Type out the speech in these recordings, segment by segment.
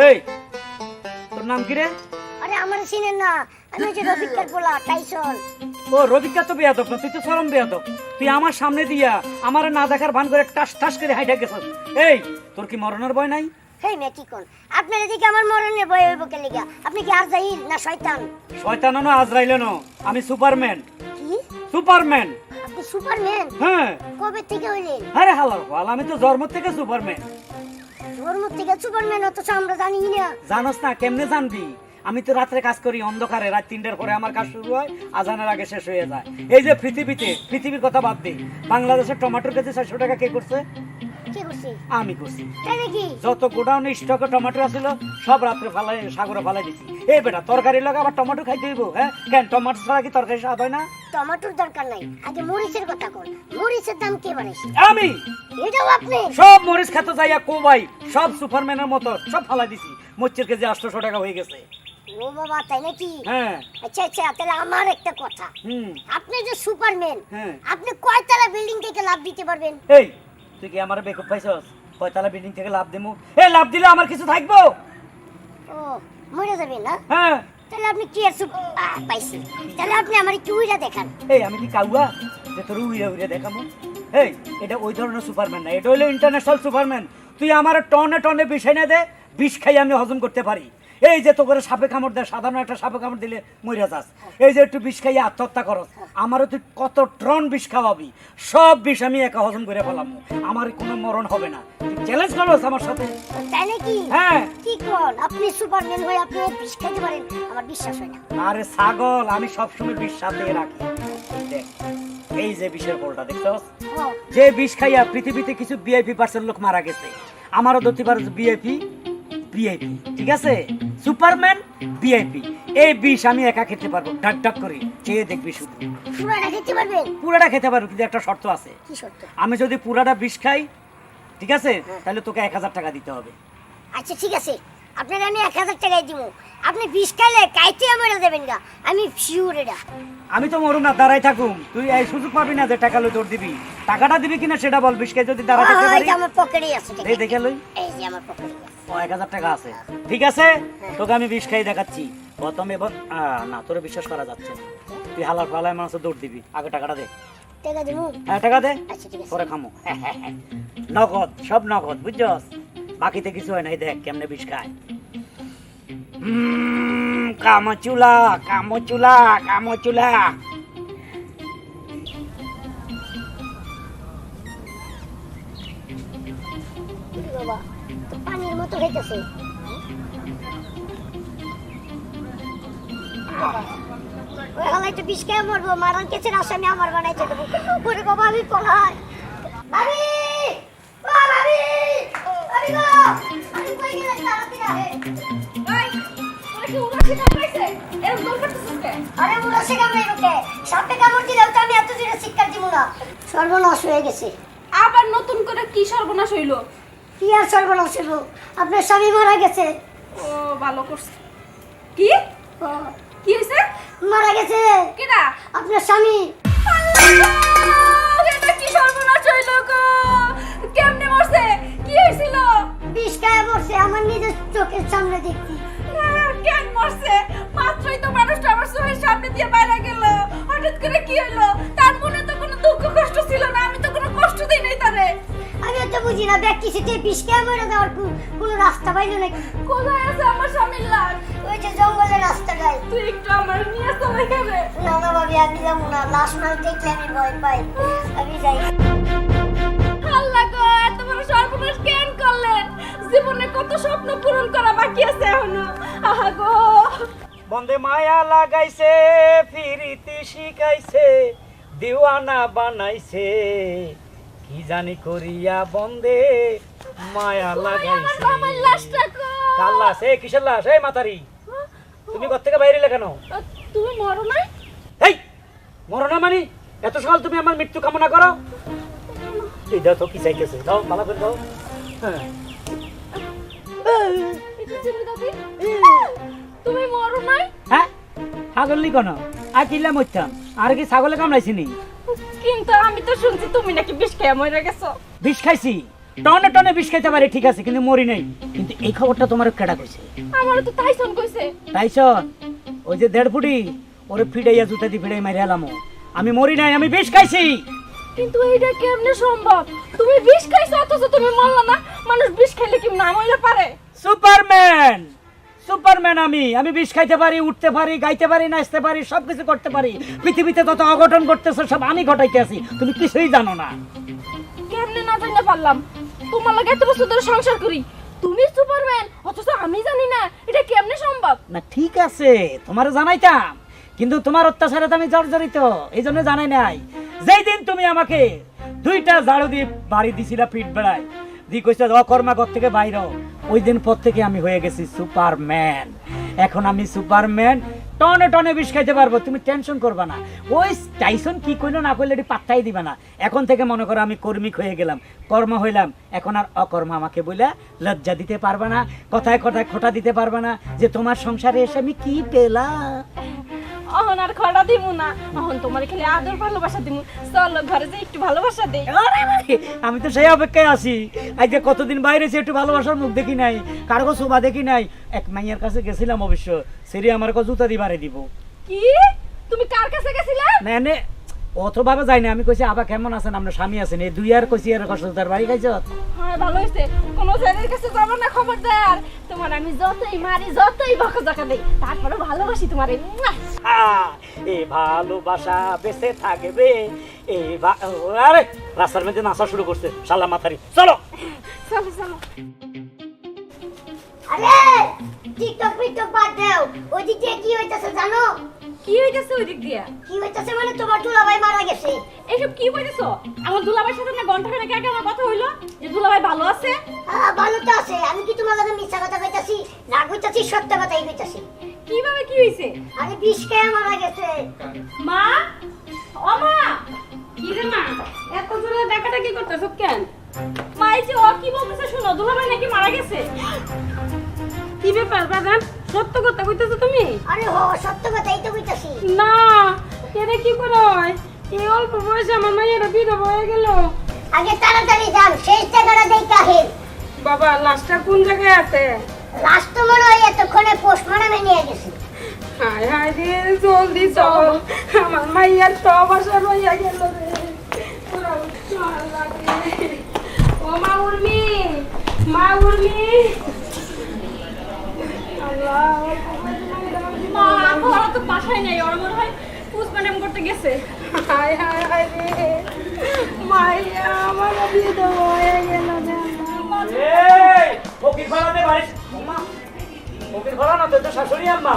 এই তোর নাম কি রে? আরে আমার চিনেন না, আমি হচ্ছে রফিকের পোলা টাইসন। ও রবিকা তো বেয়াদব না, তুই তো চরম বেয়াদব। তুই আমার সামনে দিয়া আমার না দেখার ভান করে টাস টাস করে হাইটা গেছস। এই তোর কি মরণের ভয় নাই? হেই মে কি কোন আপনার এদিকে আমার মরণের ভয় হইব কে লিগা? আপনি কি আজাইল না শয়তান? শয়তান না আজরাইল না, আমি সুপারম্যান। কি সুপারম্যান? আপনি সুপারম্যান? হ্যাঁ। কবে থেকে হইলেন? আরে হালার বল, আমি তো জন্ম থেকে সুপারম্যান। জন্ম থেকে সুপারম্যান অথচ আমরা জানি না। জানোস না? কেমনে জানবি? আমি তো রাত্রে কাজ করি অন্ধকারে, রাত 3টার পরে আমার কাজ শুরু হয়, আজানের আগে শেষ হয়ে যায়। এই যে পৃথিবীর কথা বাদ দে, বাংলাদেশের টমেটোর কেজি 400 টাকা কে করছে? কি করছি? আমি করছি। তাই নাকি? যত গোডাউনে স্টকে টমেটো আছিল সব রাত্রে ফালাই সাগরে ফালাই দিছি। এই বেটা তরকারি লাগে আবার টমেটো খাইতে হইব? হ্যাঁ কেন, টমেটো ছাড়া কি তরকারি স্বাদ হয় না? টমেটোর দরকার নাই, আগে মরিচের কথা কোন। মরিচের দাম কে বাড়াইছে? আমি। এটাও আপনি? সব মরিচ খেতে যাইয়া কো ভাই, সব সুপারম্যানের মতো সব ফালাই দিছি। মরিচের কেজি 800 টাকা হয়ে গেছে। ও বাবা, তাই নাকি? হ্যাঁ। আচ্ছা আচ্ছা, তাহলে আমার একটা কথা, হুম। আপনি যে সুপারম্যান, হ্যাঁ। আপনি কয়তলা বিল্ডিং থেকে লাফ দিতে পারবেন? এই তুই কি আমার বেকুব পাইছস? কয়তলা বিল্ডিং থেকে লাভ দেবো? এই লাভ দিলে আমার কিছু থাকবো? ও মরে যাবেন না? হ্যাঁ। তাহলে আপনি কি আর পাইছি? তাহলে আপনি আমার একটু উইরা দেখান। এই আমি কি কাউয়া যে তোর উড়ে উড়ে দেখাবো? এই এটা ওই ধরনের সুপারম্যান না, এটা হলো ইন্টারন্যাশনাল সুপারম্যান। তুই আমার টনে টনে বিষ এনে দে, বিষ খাই আমি হজম করতে পারি। এই যে তো করে সাপে কামড় দেয়, সাধারণ একটা সাপে কামড় দিলে মরে যাস। এই যে একটু বিষ খাইয়ে আত্মহত্যা করস, আমারও তুই কত টন বিষ খাওয়াবি, সব বিষ আমি একা হজম করে ফেলাম, আমার কোনো মরণ হবে না। তুই চ্যালেঞ্জ করস আমার সাথে? তাই নাকি? হ্যাঁ। কি কোন, আপনি সুপারম্যান হয়ে আপনি বিষ খাইতে পারেন? আমার বিশ্বাস হয় না। আরে ছাগল, আমি সবসময় বিষ সাথে রাখি। দেখ এই যে বিষের বলটা দেখছস, ও, যে বিষ খাইয়া পৃথিবীতে কিছু ভিআইপি পার্সেন্ট লোক মারা গেছে, আমারও ধরতে পারে ভিআইপি। ঠিক আছে? Superman VIP. এই বিষ আমি একা খেতে পারবো, ডাক ডাক করে চেয়ে দেখবি শুধু। পুরাটা খেতে পারবেন? পুরাটা খেতে পারবো, কিন্তু একটা শর্ত আছে। কি সত্য? আমি যদি পুরাটা বিষ খাই, ঠিক আছে, তাহলে তোকে 1000 টাকা দিতে হবে। আচ্ছা ঠিক আছে, আপনার আমি 1000 টাকাই দিব। আপনি বিষ খাইলে কাইতে আমার দেবেন গা, আমি শিওর এটা। আমি তো মরুম না, দাঁড়াই থাকুম। তুই এই সুযোগ পাবি না যে টাকা লই তোর দিবি। টাকাটা দিবি কিনা সেটা বল। বিষ খাই যদি দাঁড়াই থাকতে পারি। আমার পকেটেই আছে টাকা। এই দেখে লই। এই যে আমার পকেটে আছে। ও 1000 টাকা আছে, ঠিক আছে, তোকে আমি বিষ খাই দেখাচ্ছি। প্রথমে না, তোরে বিশ্বাস করা যাচ্ছে না। তুই হালার ফালায় মানুষ দৌড় দিবি, আগে টাকাটা দে। টাকা দিব? হ্যাঁ টাকা দে, আচ্ছা ঠিক আছে। পরে খামো। নগদ, সব নগদ, বুঝছস? বাকিতে কিছু হয় নাই। দেখ কেমনে বিষ খায়। কামচুলা কামচুলা কামচুলা। ওরে বাবা, তো পানির মতো হইতেছে। ওই হালাই তো বিষ খেয়ে মরবো, মারান কেছের আসামি আমার বানাইতে দেবো। ওরে বাবা, আমি পলাই। ভাবি! ও ভাবি! ভাবি গো! আমি কই গেলাম, তাড়াতাড়ি আহে। আরে উড়াছে কামড়ে ঢুকে, সাপে কামড় দিলেও তো আমি এত জোরে চিৎকার দিব না। সর্বনাশ হয়ে গেছে। আবার নতুন করে কি সর্বনাশ হইল? কি আর সর্বনাশ হলো? আপনার স্বামী মারা গেছে। ও ভালো করছে। কি ও, কি হইছে? মারা গেছে কেডা? আপনার স্বামী। আল্লাহ! এটা কি সর্বনাশ হইল গো? কেমনে মরছে? কি হইছিল? বিষ খায় মরছে, আমার নিজের চোখের সামনে দেখছি। কেন মরছে? মাত্রই তো মানুষটা আমার চোখের সামনে দিয়ে বাইরে গেল, হঠাৎ করে কি হইলো? তার মনে তো কোনো দুঃখ কষ্ট ছিল না, আমি তো কোনো কষ্ট দিই নাই তারে। আমি তো বুঝি না, ব্যক্তি সেটি বিষ খেয়ে মরে যাওয়ার কোনো রাস্তা পাইল নাকি? কোথায় আছে আমার স্বামীর লাশ? ওই যে জঙ্গলের রাস্তাটায়। তুই একটু আমার নিয়ে চল এখানে। না না ভাবি, আমি যাবো না, লাশ মাছ দেখলে আমি ভয় পাই। আমি যাই। আল্লাহ গো, এত বড় সর্বনাশ কেন করলেন? জীবনে কত স্বপ্ন পূরণ করা বাকি আছে এখনো। আহা গো! বন্দে মায়া লাগাইছে, ফিরিতে শিখাইছে, দিওয়ানা বানাইছে, কি জানি করিয়া বন্দে মায়া লাগাইছে। আমার লাশটা গো! কার লাশ? এই কিসের লাশ? এই মাতারি, তুমি ঘর থেকে বাইরে কেন? তুমি মরো নাই? এই মরো না মানে? এত সকাল তুমি আমার মৃত্যু কামনা করো? এই দাও তো কি চাইতেছে, দাও ভালো করে দাও। হ্যাঁ। এটা ছেড়ে দাও তুই। তুমি মরো নাই? হ্যাঁ ছাগল নি কেন? আর কিল্লা মরতাম, আর কি ছাগলে কামড়াইছি নি? কিন্তু আমি তো শুনছি তুমি নাকি বিষ খেয়ে মরে গেছো। বিষ খাইছি? টনে টনে বিষ খাইতে পারি ঠিক আছে, কিন্তু মরি নাই। কিন্তু এই খবরটা তোমার কেডা কইছে? আমারও তো টাইসন কইছে। টাইসন ওই যে 1.5 ফুটি ওরে ফিডাইয়া জুতা দি ফিডাই মারি হেলামো। আমি মরি নাই, আমি বিষ খাইছি। কিন্তু এইটা কেমনে সম্ভব? তুমি বিষ খাইছো অথচ তুমি মরলা না। মানুষ বিষ খাইলে কি না মইরা পারে? সুপারম্যান, সুপারম্যান আমি বিষ খাইতে পারি, উঠতে পারি, গাইতে পারি, নাচতে পারি, সবকিছু করতে পারি। পৃথিবীতে যত অঘটন করতেছে সব আমি ঘটাইতে আছি, তুমি কিছুই জানো না। কেমনে না জানতে পারলাম? তোমার লাগে এত বছর ধরে সংসার করি, তুমি সুপারম্যান অথচ আমি জানি না, এটা কেমনে সম্ভব? না ঠিক আছে, তোমার জানাইতাম, কিন্তু তোমার অত্যাচারে তো আমি জর্জরিত, এই জন্য জানাই নাই। যেই দিন তুমি আমাকে 2টা ঝাড়ু দিয়ে বাড়ি দিছিলা পিঠ বেড়ায়, দিয়ে কইছে অকর্মাগর থেকে বাইর হও, ওই দিন পর থেকে আমি হয়ে গেছি সুপারম্যান। এখন আমি সুপারম্যান, টনে টনে বিষ খাইতে পারবো, তুমি টেনশন করবা না। ওই টাইসন কি কইলো না কইলো এটি পাত্তাই দিবা না। এখন থেকে মনে করো আমি কর্মিক হয়ে গেলাম, কর্ম হইলাম। এখন আর অকর্মা আমাকে বলে লজ্জা দিতে পারবা না, কথায় কথায় খোটা দিতে পারবা না যে তোমার সংসারে এসে আমি কি পেলাম। অহন আর খড়া দিমু না, অহন তোমার খালি আদর ভালোবাসা দিমু। চলো ঘরে যে একটু ভালোবাসা দেই। আরে ভাই, আমি তো সেই অপেক্ষায় আছি। আজকে কতদিন বাইরে এসে একটু ভালোবাসার মুখ দেখি নাই, কারো শোভা দেখি নাই। এক মাইয়ার কাছে গেছিলাম অবশ্য, সেরি আমার কাছে জুতা দিবারে দিব। কি? তুমি কার কাছে গেছিলে? না নে অতভাবে যাই না, আমি কইছি আবা কেমন আছেন, আপনার স্বামী আছেন, এই 2 আর কইছি আর কষ্ট তার বাড়ি খাইছ। হ্যাঁ ভালো হইছে, কোনো ছেলের কাছে যাব না, খবরদার। তোমার আমি যতই মারি, যতই বকাঝকা দেই, তারপরে ভালোবাসি তোমারে। এই ভালোবাসা বেঁচে থাকবে। আরে রাস্তার মধ্যে নাচা শুরু করছে শালা মাথারি। চলো চলো চলো। আরে টিকটক পিকটক বাদ দাও, ওই দিক দিয়ে কি হইতাছে জানো? কি হইতাছে ওই দিক দিয়া? কি হইতাছে মানে তোমার দুলাভাই মারা গেছে। এইসব কি কইতেছো? আমার দুলাভাইয়ের সাথে না ঘন্টাখানেক আগে আমার কথা হইলো যে দুলাভাই ভালো আছে। ভালো তো আছে, আমি কি তোমার লগে মিথ্যা কথা কইতাছি? না কইতাছি, সত্য কথাই কইতাছি। কিভাবে কি হইছে? আরে বিষ খেয়ে মারা গেছে। মা, ও মা, কি রে মা, এত জোরে ডাকাটা কি করতেছ কেন? মা এই যে ও কি বলতেছে শুনো, দুলাভাই নাকি মারা গেছে। কি ব্যাপার বাজান, সত্য কথা কইতেছো তুমি? আরে সত্য কথাই তো কইতাছি। না, এটা কি করে হয়? এই অল্প বয়সে আমার মায়েরা বিধবা হয়ে গেল। আগে তাড়াতাড়ি যান, শেষ জায়গাটা দেইতে আহেন। বাবা লাশটা কোন জায়গায় আছে? লাস্ট তো মনে হয় এতক্ষণে পোস্টমর্টমে নিয়ে গেছে। হায় হায় রে, জলদি চল, আমার মাইয়ার সব আশা রইয়া গেল রে। ওরা চল লাগে। ও মা উর্মি, মা উর্মি। আল্লাহ, মা ওরা তো বাসায় নাই, ওরা মনে হয় পোস্টমর্টম করতে গেছে। হায় হায় হায় রে, মাইয়া আমার বিধবা হয়ে গেল রে। এই ওকে ফলাতে পারিস ওমা, ওকে ফলানো তো শাশুড়ি আম্মা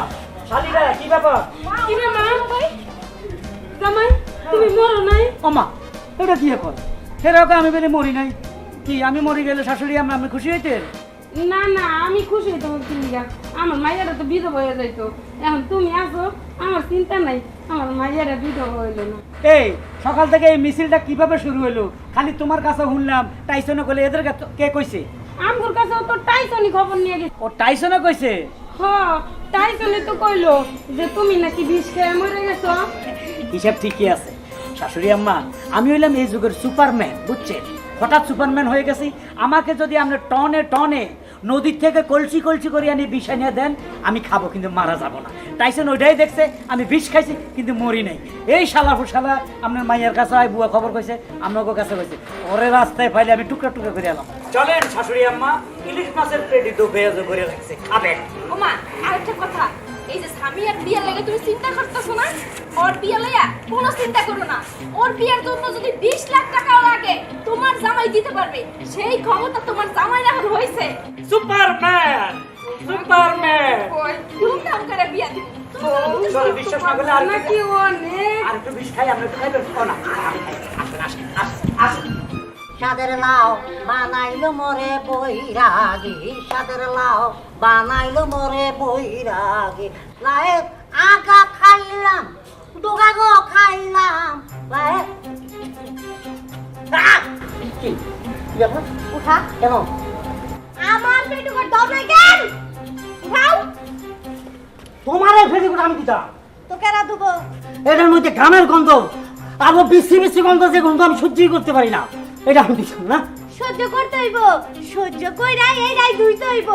শালিরা কি ব্যাপার? কি রে মা? জামাই তুমি মরো নাই? ওমা এটা কি এখন? এরকম আমি বলে মরি নাই কি? আমি মরি গেলে শাশুড়ি আম্মা আমি খুশি হইতে? না না, আমি খুশি তোমার চিন্তা, আমার মাইয়ারা তো বিধবা হয়ে যাইতো, এখন তুমি আসো, আমার চিন্তা নাই, আমার মাইয়ারা বিধবা হইল না। এই সকাল থেকে এই মিছিলটা কিভাবে শুরু হলো? খালি তোমার কাছে শুনলাম, টাইসনে কইলে, এদের কে কইছে? আমগুর কাছেও তো টাইসনই খবর নিয়ে গেছে। ও টাইসনে কইছে? হ্যাঁ, টাইসনই তো কইলো যে তুমি নাকি বিষ খেয়ে মরে গেছো। হিসাব ঠিকই আছে শাশুড়ি আম্মা, আমি হইলাম এই যুগের সুপারম্যান, বুঝছেন? হঠাৎ সুপারম্যান হয়ে গেছি। আমাকে যদি আপনি টনে টনে নদীর থেকে কলসি কলসি করে আনি বিষ এনে দেন, আমি খাবো কিন্তু মারা যাব না। টাইসন ওইটাই দেখছে আমি বিষ খাইছি কিন্তু মরি নাই। এই শালা ফুসালা আপনার মাইয়ার কাছে হয়, বুয়া খবর কইছে, আপনাকে কাছে কইছে, ওরে রাস্তায় পাইলে আমি টুকরা টুকরা করে এলাম। চলেন শাশুড়ি আম্মা, ইলিশ মাছের প্লেটে তো পেঁয়াজ করে রাখছে, খাবেন। ওমা আরেকটা কথা, এই যে স্বামী আর বিয়ের লাগে তুমি চিন্তা করতেছো না, ওর বিয়ে লইয়া কোনো চিন্তা করো না। ওর বিয়ের জন্য যদি 20 লাখ টাকাও লাগে তোমার জামাই দিতে পারবে, সেই ক্ষমতা তোমার জামাই এখন হইছে। Superman, Superman. ওই ধুমধাম করে বিয়ে দিব। চলো, বিশ্বাস না করলে আর নাকি অনেক আর একটু বিষ খাই, আমরা একটু খাইবেন? ও না, আমি খাই। আসেন আসেন আসেন আসেন। সাদের লাও বানাইলো মরে বৈরাগী, সাদের লাও বানাইলো মরে বৈরাগী, লায়ের আগা খাইলাম, ডোগা গো খাইলাম, লায়ের কি ব্যাপার? উঠা কেন? আমার পেটুকে দমে কেন? উঠাও। তোমার এই ফেসে আমি দিতাম, তো কেরা দেবো? এটার মধ্যে ঘামের গন্ধ, আরো বিশ্রী বিশ্রী গন্ধ, যে গন্ধ আমি সহ্যই করতে পারি না, এটা আমি দিতাম না। সহ্য করতে হইব সহ্য কইরা এইরাই দুইতে হইব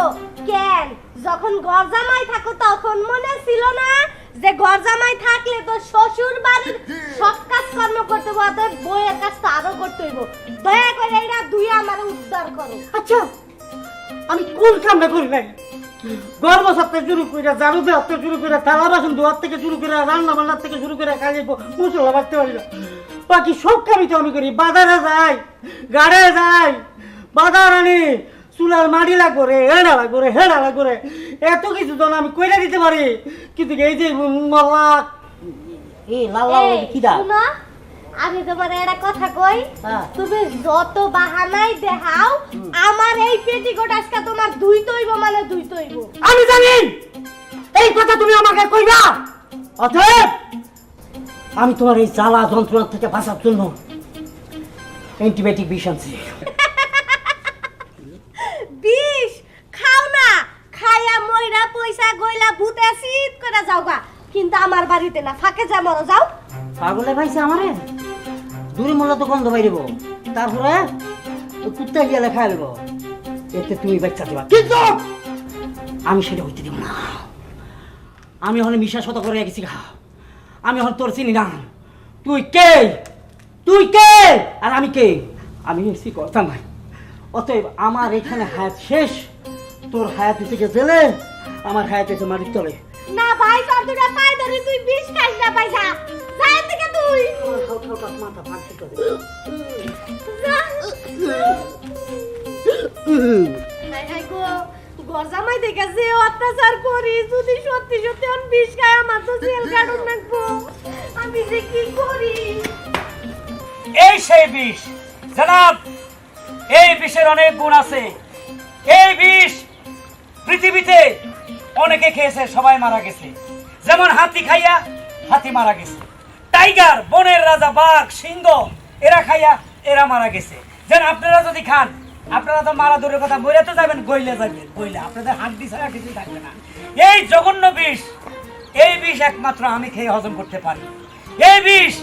কেন যখন ঘর জামাই থাকো তখন মনে ছিল না যে ঘর জামাই থাকলে তো শ্বশুর বাড়ির সব কাজ কর্ম করতে হবে অতএব বইয়ের কাজ তো আরো করতে হইব দয়া করে এইরা দুই আমার উদ্ধার করো আচ্ছা আমি কোন কামটা করি নাই গর্ব সপ্তাহে শুরু করে ঝাড়ু দেওয়ার থেকে শুরু করে থালা বাসন ধোয়ার থেকে শুরু করে রান্না বান্নার থেকে শুরু করে কাজে মশলা বাড়তে পারি না বাকি সব কামই তো আমি করি বাজারে যাই গাড়ে যাই বাজার আনি চুলার মাটি লাগবো রে হেডা লাগবো রে হেডা লাগবো রে এত কিছু তো আমি কইরা দিতে পারি কিন্তু এই যে মালা এই লাল লাল এই, কি দা শুনো, আমি তোমার একটা কথা কই হ্যাঁ। তুমি যত বাহানাই দেখাও আমার এই পেটিকোট আজকে তোমার দুই তৈব মানে দুই তৈব আমি জানি এই কথা তুমি আমাকে কইবা অতএব আমি তোমার এই জ্বালা যন্ত্রণা থেকে বাঁচার জন্য অ্যান্টিবায়োটিক বিষ আনছি বিষ খাও না খাইয়া মইরা পয়সা গইলা ভূতে শীত করে যাওগা কিন্তু আমার বাড়িতে না ফাঁকে যা মরো যাও পাগলে পাইছে আমারে দূরে মোলা তো গন্ধ বাইরিব তারপরে ওই কুত্তা গিয়ে লেখা দেব এতে তুমি বাচ্চা দিবা কিন্তু আমি সেটা হইতে দিব না আমি হলে মিশা শত করে গেছি খা আমি হল তোর চিনি না তুই কে আর আমি কে আমি এসি কথা নাই অতএব আমার এখানে হায়াত শেষ তোর হায়াত থেকে জেলে আমার হায়াত এসে মাটির তলে না ভাই তোর দুটা পাই ধরে তুই বিষ খাইস না পয়সা যাই থেকে তুই মাথা ফাঁকি করে যা। হাই হাই গো গরজামাই দেখে যে অত্যাচার করি যদি সত্যি সত্যি অন বিষ খায় আমার তো জেল কাটুন লাগবো আমি যে কি করি এই সেই বিষ জনাব, এই বিষের অনেক গুণ আছে। এই বিষ পৃথিবীতে অনেকে খেয়েছে, সবাই মারা গেছে। যেমন হাতি খাইয়া হাতি মারা গেছে, টাইগার বনের রাজা বাঘ সিংহ এরা খাইয়া এরা মারা গেছে। যেন আপনারা যদি খান, আপনারা তো মারা দূরের কথা মরে তো যাবেন, গইলে যাবেন, গইলে আপনাদের হাড্ডি ছাড়া কিছুই থাকবে না। এই জঘন্য বিষ, এই বিষ একমাত্র আমি খেয়ে হজম করতে পারি। এই বিষ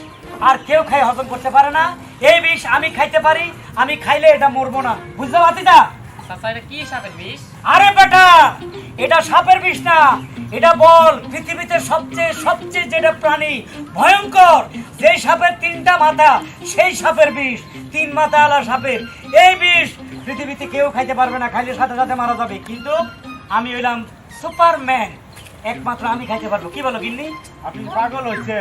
আর কেউ খেয়ে হজম করতে পারে না। এই বিষ আমি খাইতে পারি, আমি খাইলে এটা মরবো না। বুঝতে পারছিস না? চাচা এটা কি সাপের বিষ? আরে বেটা, এটা সাপের বিষ না, এটা বল পৃথিবীতে সবচেয়ে সবচেয়ে যেটা প্রাণী ভয়ঙ্কর, যেই সাপের 3টা মাথা, সেই সাপের বিষ। 3 মাথা আলা সাপের এই বিষ পৃথিবীতে কেউ খাইতে পারবে না, খাইলে সাথে সাথে মারা যাবে। কিন্তু আমি হইলাম সুপারম্যান, একমাত্র আমি খাইতে পারবো। কি বলো গিন্নি? আপনি পাগল হয়েছে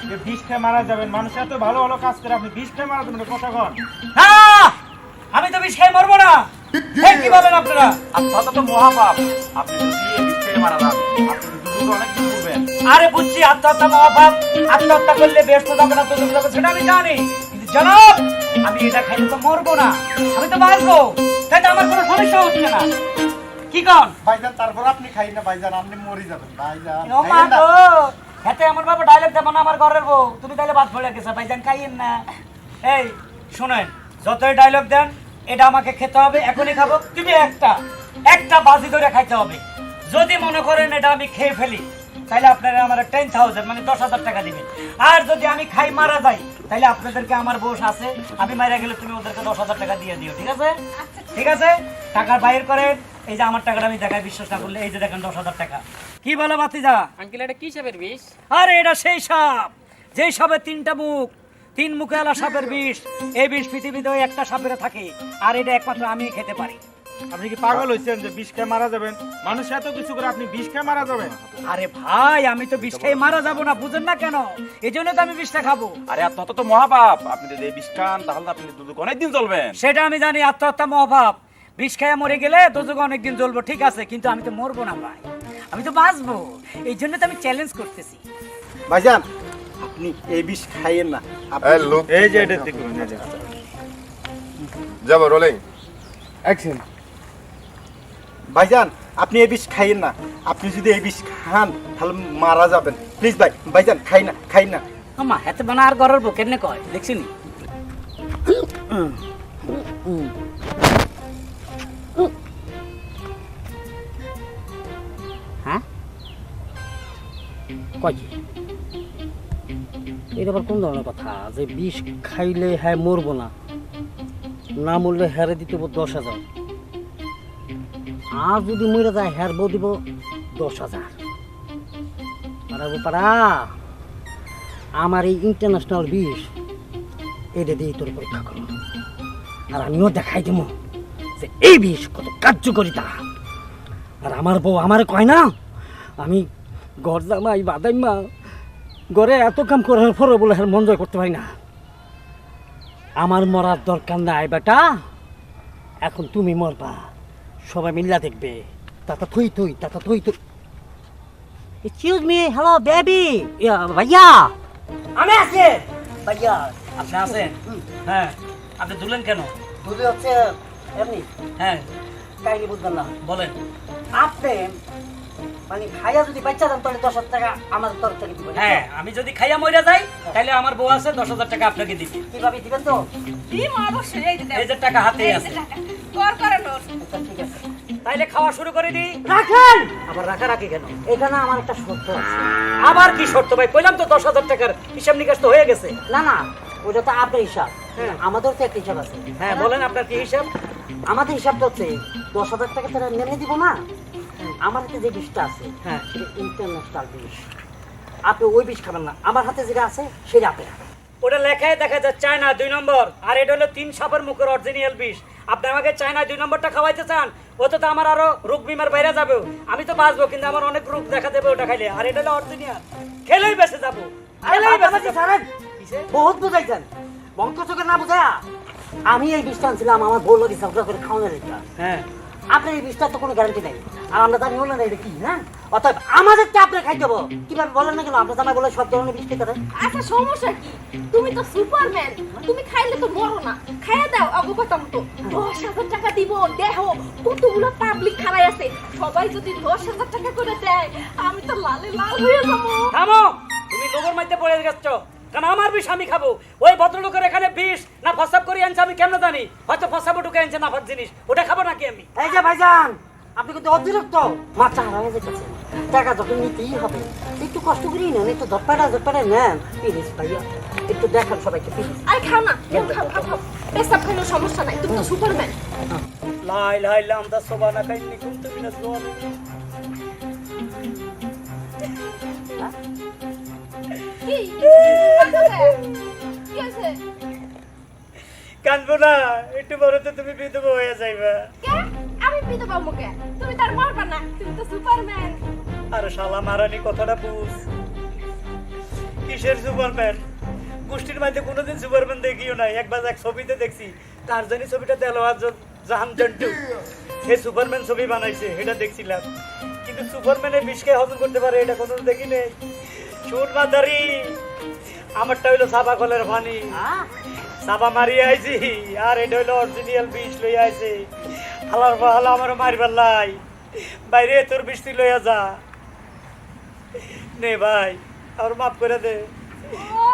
যে বিষ খেয়ে মারা যাবেন? মানুষ এত ভালো ভালো কাজ করে, আপনি বিষ খেয়ে মারা যাবেন? কথা কন। হ্যাঁ, আমি তো বিষ খেয়ে মরবো না। এই কি বলেন আপনারা? আত্মহত্যা তো মহাপাপ। আপনি যদি এই বিষ খেয়ে মারা যান, আপনি দুটো অনেক কিছু করবেন। আরে বুঝছি আত্মহত্যা মহাপাপ, আত্মহত্যা করলে ব্যস্ত যাবে না, তো যাবে সেটা আমি জানি। কিন্তু জনাব, আমি এটা খাইলে তো মরবো না, আমি তো বাঁচবো, তাই তো আমার কোনো সমস্যা হচ্ছে না। কি কন? ভাইজান তারপর আপনি খাই না ভাইজান, আপনি মরে যাবেন ভাইজান। ও মা গো, হাতে আমার বাবা ডায়লগ দেবো না আমার ঘরের বউ, তুমি তাহলে বাদ পড়ে গেছো, ভাইজান খাইয়েন না। এই শুনেন, যতই ডায়লগ দেন, এটা আমাকে খেতে হবে, এখনই খাবো। তুমি একটা বাজি ধরে খাইতে হবে। যদি মনে করেন এটা আমি খেয়ে ফেলি, তাহলে আপনারা আমার 10,000 মানে 10,000 টাকা দিবেন। আর যদি আমি খাই মারা যাই, তাহলে আপনাদেরকে আমার বস আছে, আমি মারা গেলে তুমি ওদেরকে 10,000 টাকা দিয়ে দিও। ঠিক আছে? ঠিক আছে, টাকা বাইর করেন। এই যে আমার টাকাটা আমি দেখাই, বিশ্বাস না করলে এই যে দেখেন 10,000 টাকা। কি বলো বাতিজা? আঙ্কেল এটা কি সাপের বিষ? আরে এটা সেই সাপ, যেই সাপের 3টা মুখ, 3 মুখে আলা সাপের বিষ। এই বিষ পৃথিবীতে ওই একটা সাপের থাকে, আর এটা একমাত্র আমি খেতে পারি। আপনি কি পাগল হয়েছেন যে বিষ খেয়ে মারা যাবেন? মানুষ এত কিছু করে, আপনি বিষ খেয়ে মারা যাবেন? আরে ভাই, আমি তো বিষ খেয়ে মারা যাবো না, বুঝেন না কেন? এই জন্য তো আমি বিষটা খাবো। আরে আত্মহত্যা তো মহাপাপ। আপনি যদি এই বিষ খান তাহলে আপনি দুদক অনেকদিন চলবেন। সেটা আমি জানি, আত্মহত্যা মহাপাপ। বিষ খেয়ে মরে গেলে দোজক অনেকদিন জ্বলবো, ঠিক আছে, কিন্তু আমি তো মরবো না ভাই, আমি তো বাঁচবো। এই জন্য তো আমি চ্যালেঞ্জ করতেছি। ভাইজান আপনি এই বিষ খাইয়েন না। এই যে এটা দেখুন, যাবো রোলিং অ্যাকশন। ভাইজান আপনি এই বিষ খাইয়েন না। আপনি যদি এই বিষ খান তাহলে মারা যাবেন। প্লিজ ভাই, ভাইজান খাই না। আমা হাতে বানা আর ঘরের বউ কেন কয় দেখছিনি? হ্যাঁ কয় কি এটা আবার কোন ধরনের কথা যে বিষ খাইলে হ্যাঁ মরবো না? না মূল্যে হেরে দিতে 10,000। আর যদি মরে যায় হের বউ দিব 10,000। পাড়া আমার এই ইন্টারন্যাশনাল বিষ এটা দিয়ে তোর পরীক্ষা করো, আর আমিও দেখাই দেবো যে এই বিষ কত কার্যকরিতা। আর আমার বউ আমার কয় না আমি ঘর জামাই বাদাইমা ঘরে এত কাম করার পরও বলে মন জয় করতে পারি না। আমার মরার দরকার নাই বেটা, এখন তুমি মরবা, সবাই মিল্লা দেখবে। তাতা থই থই তাতা থই থই। এক্সকিউজ মি, হ্যালো বেবি, ভাইয়া আমি আছি। ভাইয়া আপনি আছেন? হ্যাঁ, আপনি দুলেন কেন? দুধে হচ্ছে এমনি হ্যাঁ, কাহিনি বুঝবেন না। বলেন। আপনি মানে খাইয়া যদি বাচ্চা দেন তাহলে 10,000 টাকা আমার তরফ থেকে দিবেন। হ্যাঁ, আমি যদি খাইয়া মরে যাই তাহলে আমার বউ আছে 10,000 টাকা আপনাকে দিবে। কিভাবে দিবেন তো? ডিম অবশ্যই এই যে এই যে টাকা হাতে আছে। কর করে নোট। আচ্ছা, ঠিক আছে, তাইলে খাওয়া শুরু করে দিই। রাখেন। আবার রাখি কেন? এখানে আমার একটা শর্ত আছে। আবার কি শর্ত ভাই? কইলাম তো 10,000 টাকার হিসাব নিকাশ তো হয়ে গেছে। না না, ওটা তো আপনার হিসাব। হ্যাঁ। আমাদের তো একটা হিসাব আছে। হ্যাঁ, বলেন আপনার কি হিসাব? আমাদের হিসাবটা হচ্ছে 10,000 টাকা তারা নেমে দিব না। আমার হাতে যে বিষটা আছে হ্যাঁ, সেটা ইন্টারন্যাশনাল বিষ। আপনি ওই বিষ খাবেন না, আমার হাতে যেটা আছে সেটা আপনি খাবেন। ওটা লেখায় দেখা যায় চায়না 2 নম্বর, আর এটা হলো 3 সাপের মুখের অরিজিনাল বিষ। আপনি আমাকে চায়না 2 নম্বরটা খাওয়াইতে চান? ওতে তো আমার আরো রোগ বিমার বাইরে যাবে। আমি তো বাঁচবো, কিন্তু আমার অনেক রোগ দেখা দেবে ওটা খাইলে। আর এটা হলো অরিজিনাল, খেলেই বেঁচে যাবো। খেলেই বেঁচে যাবো। ছাড়েন, বহুত বুঝাইছেন, বঙ্ক চোখে না বুঝায়া আমি এই বিষটা আনছিলাম আমার বউ লোক ঝগড়া করে খাওয়ানোর এটা। হ্যাঁ, আপনার এই বিষটার তো কোনো গ্যারান্টি নাই, আর আমরা জানি না এটা কি। হ্যাঁ, অর্থাৎ আমাদেরটা আপনি খাই দেবো কিভাবে বলেন না কেন? আপনার জামাই বলে সব ধরনের বিষ খেতে পারেন। আচ্ছা সমস্যা কি? তুমি তো সুপারম্যান, তুমি খাইলে তো মরো না। খাইয়া দাও আগো কথা মতো। 10,000 টাকা দিব, দেহ কতগুলো পাবলিক খাড়াই আছে, সবাই যদি 10,000 টাকা করে দেয় আমি তো লালে লাল হয়ে যাবো। থামো, তুমি লোকের মধ্যে পড়ে গেছো। কারণ আমার বিষ আমি খাবো। ওই ভদ্রলোকের এখানে বিষ না ফসাব করে আনছে আমি কেমন জানি? হয়তো ফসাবো ঢুকে আনছে না জিনিস, ওটা খাবো নাকি আমি? এই যে ভাইজান, আপনি কিন্তু অতিরিক্ত মাথা হারাই যেতেছে। টাকা যখন নিতেই হবে একটু কষ্ট করেই নেন, একটু ধরপাড়া নেন প্লিজ ভাইয়া, একটু দেখান সবাইকে প্লিজ। আরে খাও না, খাও খাও খাও। পেশাব খাইলেও সমস্যা নাই, তুমি তো সুপারম্যান। লা ইলাহা ইল্লা আনতা সুবহানাকা ইন্নী কুনতু মিনাজ জালিমিন। কি? কি আছে? কানবো না, একটু বড় তো তুমি বিধবা হয়ে যাইবা। কে? আমি বিধবা মুখে, তুমি তার মারবা না, তুমি তো সুপারম্যান। আরে শালা মারানি কথাটা বুঝ। কিসের সুপারম্যান? গোষ্ঠীর মধ্যে কোনোদিন সুপারম্যান দেখিও নাই। একবার এক ছবিতে দেখছি, তার জানি ছবিটা দেলোয়ার জাহান জন্টু, সে সুপারম্যান ছবি বানাইছে, এটা দেখছিলাম। কিন্তু সুপারম্যানের বিষকে হজম করতে পারে এটা কোনো দেখি নেই। শুট মাদারি, আমারটা হইলো সাবা কলের পানি, সাবা মারি আইছি, আর এটা হইলো অরিজিনাল বিষ লই আইছে। হালার হালা আমার মারিবার লাই, বাইরে তোর বিষ তুই লইয়া যা। নে ভাই, আর মাফ করে দে। ও,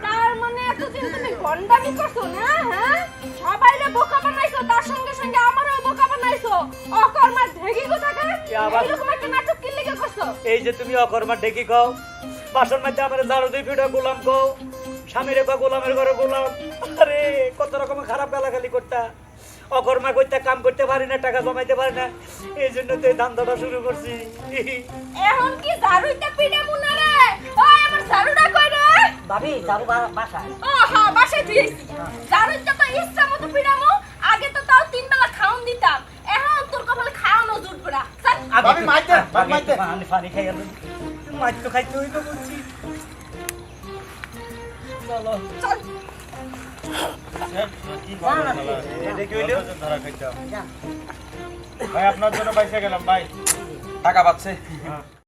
তার মানে এতদিন তুমি গন্ডামি করছো না? হ্যাঁ, সবাইরে বোকা বানাইছো, তার সঙ্গে সঙ্গে আমারও বোকা বানাইছো। অকর্মার ঢেগি কোথাকার? আবার- এরকম একটা নাটক কি লিখে করছো? এই যে তুমি অকর্মা ডেকি কও, বাসর মধ্যে আমার ঝাড়ু দুই ফিটা গোলাম কও, স্বামীর কও গোলামের ঘরে গোলাম। আরে কত রকমের খারাপ গালাগালি করতা। অকর্মা করতে কাম করতে পারি না, টাকা জমাইতে পারি না, এই জন্য তো এই ধান্দাটা শুরু করছি। এখন কি ঝাড়ুইতে পিড়ে মুনা রে? ওই আমার ঝাড়ুটা কই রে? ভাবি যাবো বাসায়। ও হ্যাঁ, বাসায় দিয়েছি। ঝাড়ুইতে তো ইচ্ছা মতো পিড়ামো, আগে তো তাও 3 বেলা খাওন দিতাম, এখন তোর কপালে খাওয়ানো জুটবে না। চল। ভাবি, মাইর দেন, ভাবি, মাইর দেন। পানি খাই গেল, মাছ তো খাইতে হইতো বলছি। চলো চল। এটা কি হইলো? ভাই আপনার জন্য বাইসে গেলাম ভাই, টাকা পাচ্ছে।